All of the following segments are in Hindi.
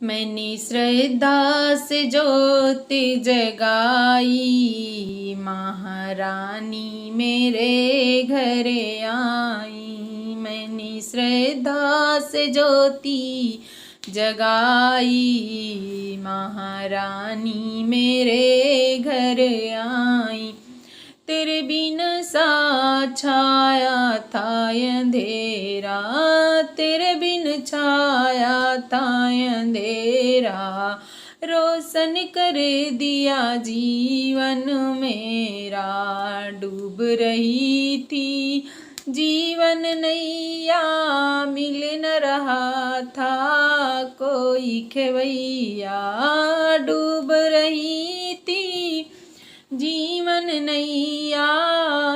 मैंने श्रद्धा से ज्योति जगाई, महारानी मेरे घर आई। मैंने श्रद्धा से ज्योति जगाई, महारानी मेरे घर आई। तेरे बिन सा छाया था अंधेरा, तेरे बिन छाया था अंधेरा। रोशन कर दिया जीवन मेरा, डूब रही थी जीवन नैया। मिल न रहा था कोई खेवैया, डूब रही थी जीवन नैया।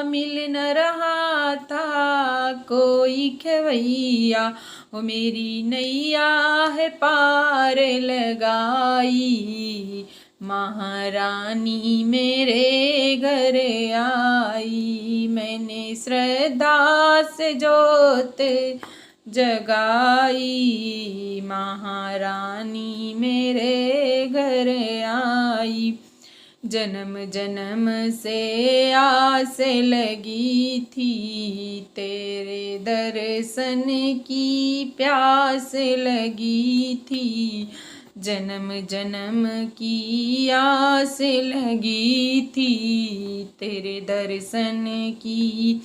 मिल न रहा था कोई खेवैया। वो मेरी नैया है पार लगाई, महारानी मेरे घर आई। मैंने श्रद्धा से ज्योत जगाई, महारानी मेरे घर आई। जन्म जन्म से आस लगी थी, तेरे दर्शन की प्यास लगी थी। जन्म जन्म की आस लगी थी, तेरे दर्शन की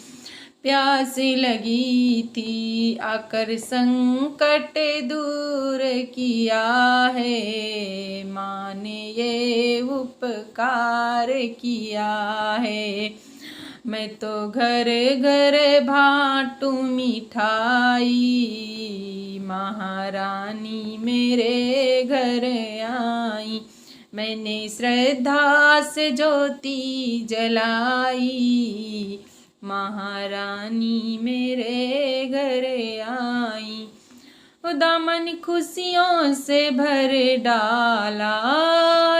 प्यास लगी थी। आकर संकट दूर किया है, माँ ने ये उपकार किया है। मैं तो घर घर बाँटू मिठाई, महारानी मेरे घर आई। मैंने श्रद्धा से ज्योति जलाई, महारानी मेरे घर आई। दामन खुशियों से भर डाला,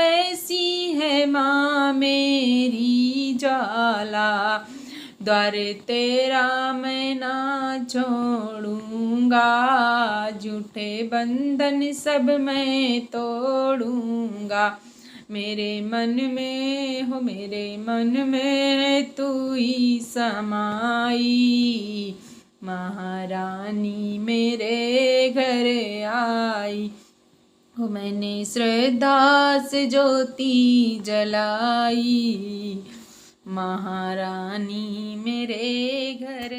ऐसी है माँ मेरी ज्वाला। द्वार तेरा मैं ना छोड़ूंगा, झूठे बंधन सब मैं तोड़ूंगा। मेरे मन में हो, मेरे मन में तू ही समाई, महारानी मेरे घर आई। हो मैंने श्रद्धा से ज्योति जलाई, महारानी मेरे घर